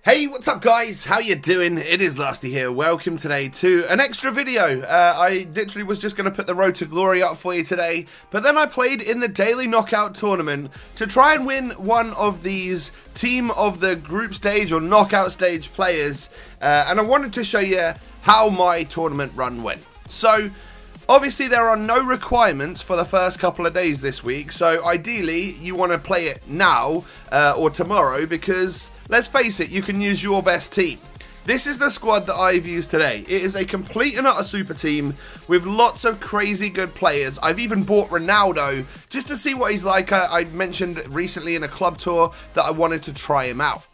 Hey, what's up guys? How you doing? It is Lasty here. Welcome today to an extra video. I literally was just going to put the Road to Glory up for you today, but then I played in the daily knockout tournament to try and win one of these team of the group stage or knockout stage players, and I wanted to show you how my tournament run went. So obviously there are no requirements for the first couple of days this week, so ideally you want to play it now or tomorrow because, let's face it, you can use your best team. This is the squad that I've used today. It is a complete and utter super team with lots of crazy good players. I've even bought Ronaldo just to see what he's like. I mentioned recently in a club tour that I wanted to try him out.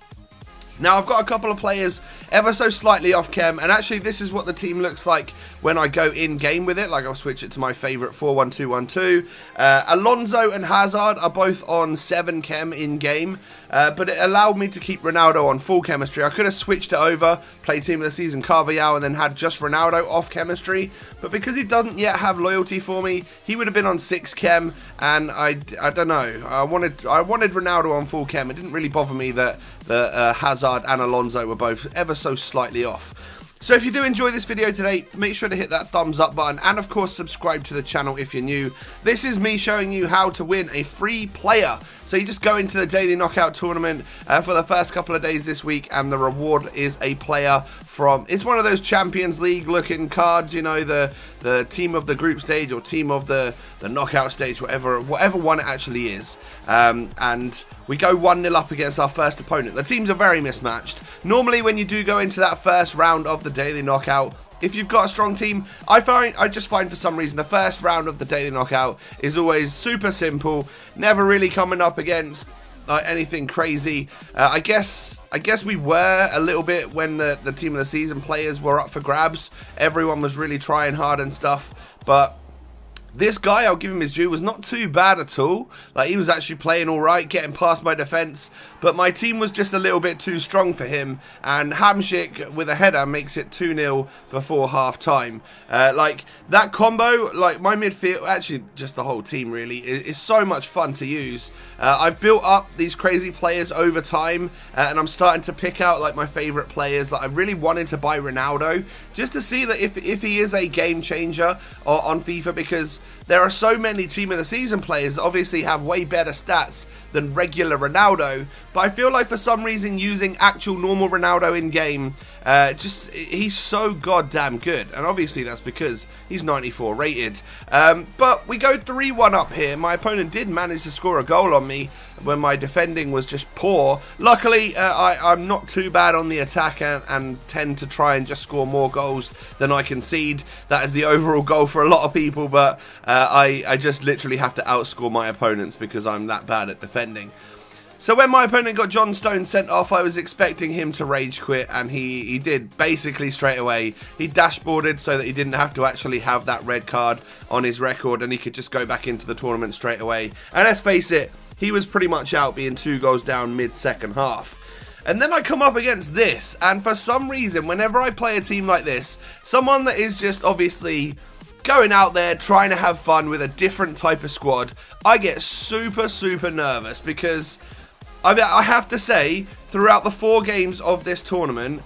Now, I've got a couple of players ever so slightly off chem, and actually this is what the team looks like when I go in-game with it. Like, I'll switch it to my favourite 4-1-2-1-2. Alonso and Hazard are both on 7 chem in-game, but it allowed me to keep Ronaldo on full chemistry. I could have switched it over, played Team of the Season Carvajal, and then had just Ronaldo off chemistry, but because he doesn't yet have loyalty for me, he would have been on 6 chem, and I don't know. I wanted Ronaldo on full chem. It didn't really bother me that Hazard and Alonso were both ever so slightly off. So if you do enjoy this video today, make sure to hit that thumbs up button and of course subscribe to the channel if you're new. This is me showing you how to win a free player. So you just go into the daily knockout tournament for the first couple of days this week, and the reward is a player from, it's one of those Champions League looking cards, you know, the team of the group stage or team of the knockout stage, whatever one it actually is. And we go 1-0 up against our first opponent. The teams are very mismatched. Normally when you do go into that first round of the daily knockout, if you've got a strong team, I just find for some reason the first round of the daily knockout is always super simple, never really coming up against anything crazy. I guess we were a little bit when the team of the season players were up for grabs. Everyone was really trying hard and stuff, but this guy, I'll give him his due, was not too bad at all. Like, he was actually playing alright, getting past my defence, but my team was just a little bit too strong for him, and Hamsik with a header makes it 2-0 before half time. Like, that combo, like my midfield, actually just the whole team really, is so much fun to use. I've built up these crazy players over time, and I'm starting to pick out like my favourite players. Like, I really wanted to buy Ronaldo just to see that if he is a game changer on FIFA, because there are so many team of the season players that obviously have way better stats than regular Ronaldo, but I feel like for some reason using actual normal Ronaldo in game, he's so goddamn good, and obviously that's because he's 94 rated. But we go 3-1 up here. My opponent did manage to score a goal on me when my defending was just poor. Luckily, I'm not too bad on the attack and tend to try and just score more goals than I concede. That is the overall goal for a lot of people, but I just literally have to outscore my opponents because I'm that bad at defending. So when my opponent got John Stones sent off, I was expecting him to rage quit, and he did basically straight away. He dashboarded so that he didn't have to actually have that red card on his record, and he could just go back into the tournament straight away. And let's face it, he was pretty much out, being 2 goals down mid-second half. And then I come up against this, and for some reason, whenever I play a team like this, someone that is just obviously going out there trying to have fun with a different type of squad, I get super nervous because I have to say, throughout the 4 games of this tournament,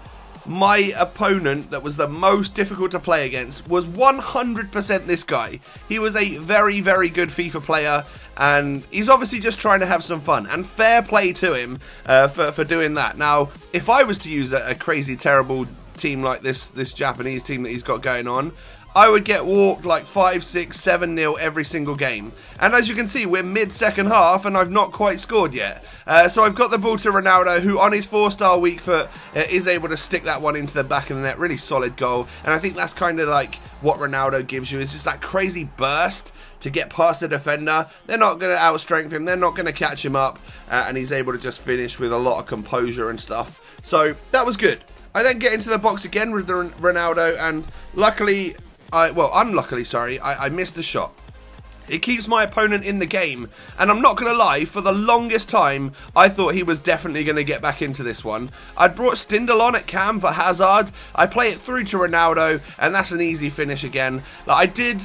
my opponent that was the most difficult to play against was 100% this guy. He was a very good FIFA player, and he's obviously just trying to have some fun, and fair play to him for doing that. Now, if I was to use a crazy terrible team like this Japanese team that he's got going on, I would get walked like 5, 6, 7-0 every single game. And as you can see, we're mid-second half and I've not quite scored yet. So I've got the ball to Ronaldo, who on his 4-star weak foot is able to stick that one into the back of the net. Really solid goal. And I think that's kind of like what Ronaldo gives you, is just that crazy burst to get past the defender. They're not going to outstrength him. They're not going to catch him up. And he's able to just finish with a lot of composure and stuff. So that was good. I then get into the box again with the Ronaldo, and luckily, unluckily, sorry, I missed the shot. It keeps my opponent in the game, and I'm not going to lie, for the longest time, I thought he was definitely going to get back into this one. I'd brought Stindl on at cam for Hazard. I play it through to Ronaldo, and that's an easy finish again. Like, I did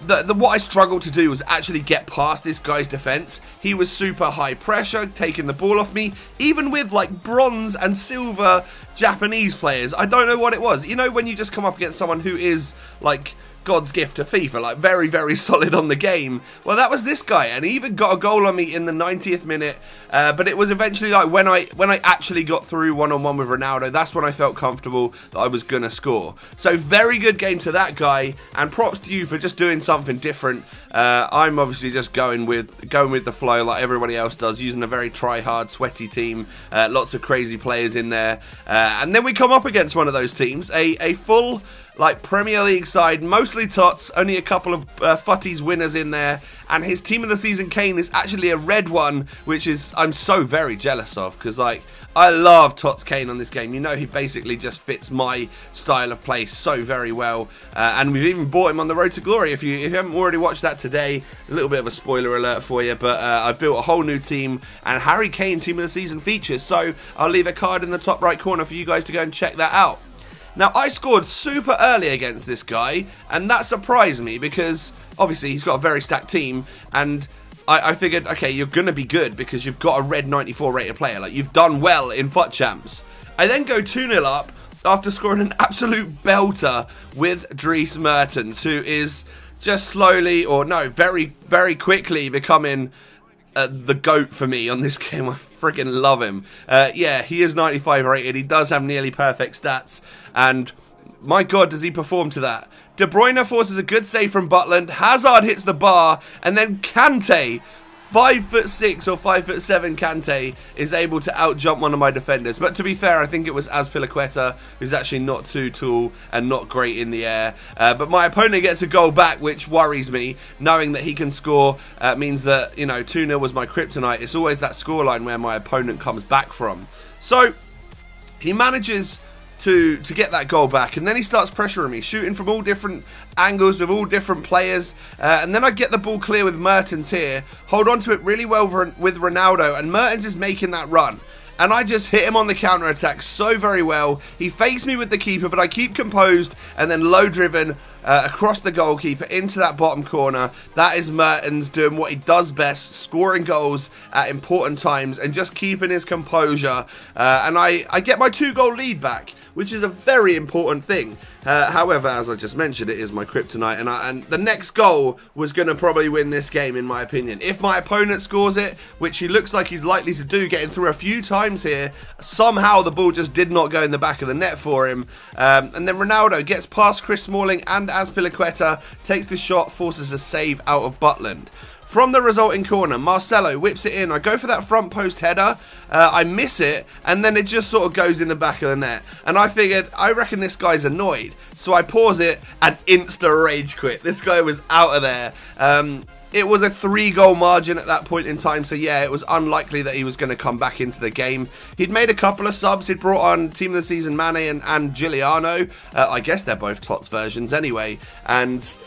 what I struggled to do was actually get past this guy's defense. He was super high pressure, taking the ball off me, even with like bronze and silver Japanese players. I don't know what it was. You know, when you just come up against someone who is like God's gift to FIFA, like very, very solid on the game. Well, that was this guy, and he even got a goal on me in the 90th minute. But it was eventually like when I actually got through one-on-one with Ronaldo, that's when I felt comfortable that I was gonna score. So very good game to that guy, and props to you for just doing something different. I'm obviously just going with the flow like everybody else does, using a very try-hard, sweaty team, lots of crazy players in there, and then we come up against one of those teams, a full like Premier League side, mostly tots, only a couple of FUTWIZ winners in there, and his team of the season Kane is actually a red one, which is I'm so very jealous of, because like I love Tots Kane on this game. You know, he basically just fits my style of play so very well, and we've even bought him on the road to glory. If you haven't already watched that today, a little bit of a spoiler alert for you, but I've built a whole new team, and Harry Kane team of the season features, so I'll leave a card in the top right corner for you guys to go and check that out. Now, I scored super early against this guy, and that surprised me because, obviously, he's got a very stacked team, and I figured, okay, you're going to be good because you've got a red 94 rated player. Like, you've done well in FUT Champs. I then go 2-0 up after scoring an absolute belter with Dries Mertens, who is just slowly, or no, very, very quickly becoming the GOAT for me on this game. I freaking love him. Yeah, he is 95 rated. He does have nearly perfect stats, and my God, does he perform to that. De Bruyne forces a good save from Butland. Hazard hits the bar, and then Kante, 5'6" or 5'7" Kante, is able to outjump one of my defenders. But to be fair, I think it was Azpilicueta, who's actually not too tall and not great in the air. But my opponent gets a goal back, which worries me. Knowing that he can score means that, you know, 2-0 was my kryptonite. It's always that scoreline where my opponent comes back from. So he manages to get that goal back, and then he starts pressuring me, shooting from all different angles with all different players, and then I get the ball clear with Mertens here, hold on to it really well with Ronaldo, and Mertens is making that run, and I just hit him on the counter-attack so very well. He fakes me with the keeper, but I keep composed, and then low-driven across the goalkeeper into that bottom corner. That is Mertens doing what he does best, scoring goals at important times and just keeping his composure. And I get my 2-goal lead back, which is a very important thing. However, as I just mentioned, it is my kryptonite, and the next goal was going to probably win this game, in my opinion. If my opponent scores it, which he looks like he's likely to do, getting through a few times here, somehow the ball just did not go in the back of the net for him. And then Ronaldo gets past Chris Smalling and Azpilicueta, takes the shot, forces a save out of Butland. From the resulting corner, Marcelo whips it in. I go for that front post header. I miss it, and then it just sort of goes in the back of the net. And I figured, I reckon this guy's annoyed. So I pause it and insta rage quit. This guy was out of there. It was a 3-goal margin at that point in time, so yeah, it was unlikely that he was going to come back into the game. He'd made a couple of subs. He'd brought on Team of the Season Mane and Giuliano. I guess they're both TOTS versions anyway, and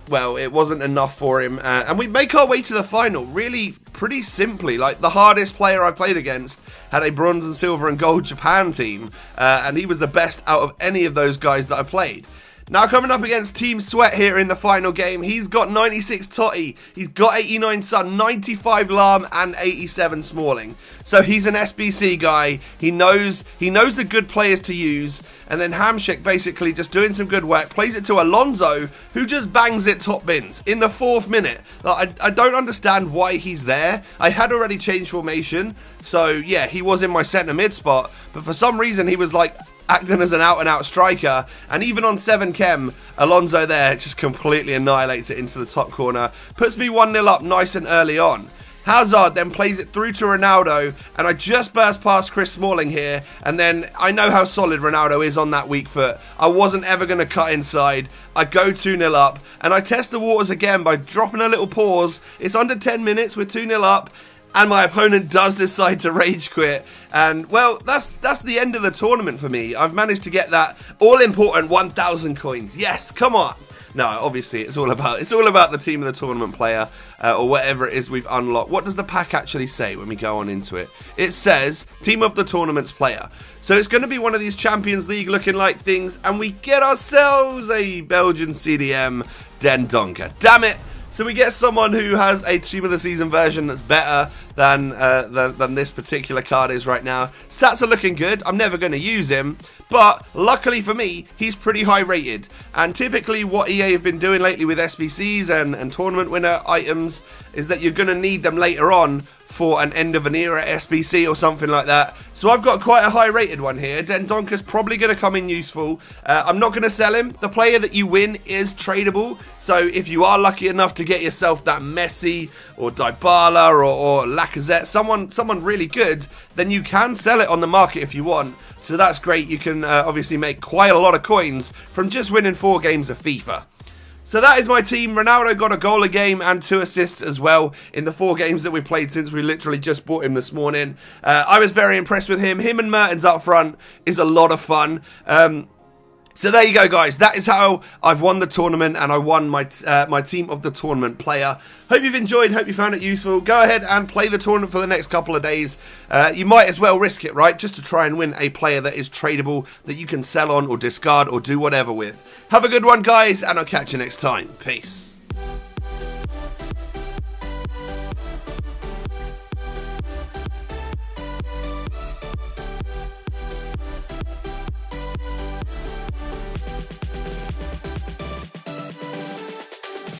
well, it wasn't enough for him, and we make our way to the final really pretty simply. Like, the hardest player I played against had a bronze and silver and gold Japan team, and he was the best out of any of those guys that I played. Now, coming up against Team Sweat here in the final game, he's got 96 Totti, he's got 89 Son, 95 Lahm, and 87 Smalling. So he's an SBC guy. He knows the good players to use, and then Hamsik basically just doing some good work, plays it to Alonso, who just bangs it top bins in the 4th minute. Like, I don't understand why he's there. I had already changed formation, so yeah, he was in my centre mid spot, but for some reason he was like acting as an out-and-out striker, and even on 7 chem, Alonso there just completely annihilates it into the top corner, puts me 1-0 up nice and early on. Hazard then plays it through to Ronaldo, and I just burst past Chris Smalling here, and then I know how solid Ronaldo is on that weak foot. I wasn't ever going to cut inside. I go 2-0 up, and I test the waters again by dropping a little pause. It's under 10 minutes, we're 2-0 up, and my opponent does decide to rage quit, and well, that's the end of the tournament for me. I've managed to get that all-important 1,000 coins. Yes, come on. No, obviously it's all about the team of the tournament player, or whatever it is we've unlocked. What does the pack actually say when we go on into it? It says team of the tournament's player. So it's going to be one of these Champions League looking like things, and we get ourselves a Belgian CDM, Dendoncker. Damn it! So we get someone who has a Team of the Season version that's better than this particular card is right now. Stats are looking good. I'm never going to use him. But luckily for me, he's pretty high rated. And typically what EA have been doing lately with SBCs and tournament winner items is that you're going to need them later on for an end of an era SBC or something like that. So I've got quite a high rated one here. Dendoncker's probably going to come in useful. I'm not going to sell him. The player that you win is tradable. So if you are lucky enough to get yourself that Messi or Dybala or Lacazette, someone really good, then you can sell it on the market if you want. So that's great. You can obviously make quite a lot of coins from just winning 4 games of FIFA. So that is my team. Ronaldo got a goal a game and 2 assists as well in the 4 games that we played since we literally just bought him this morning. I was very impressed with him. Him and Mertens up front is a lot of fun. So there you go, guys. That is how I've won the tournament, and I won my my Team of the Tournament player. Hope you've enjoyed. Hope you found it useful. Go ahead and play the tournament for the next couple of days. You might as well risk it, right? Just to try and win a player that is tradable, that you can sell on or discard or do whatever with. Have a good one, guys, and I'll catch you next time. Peace.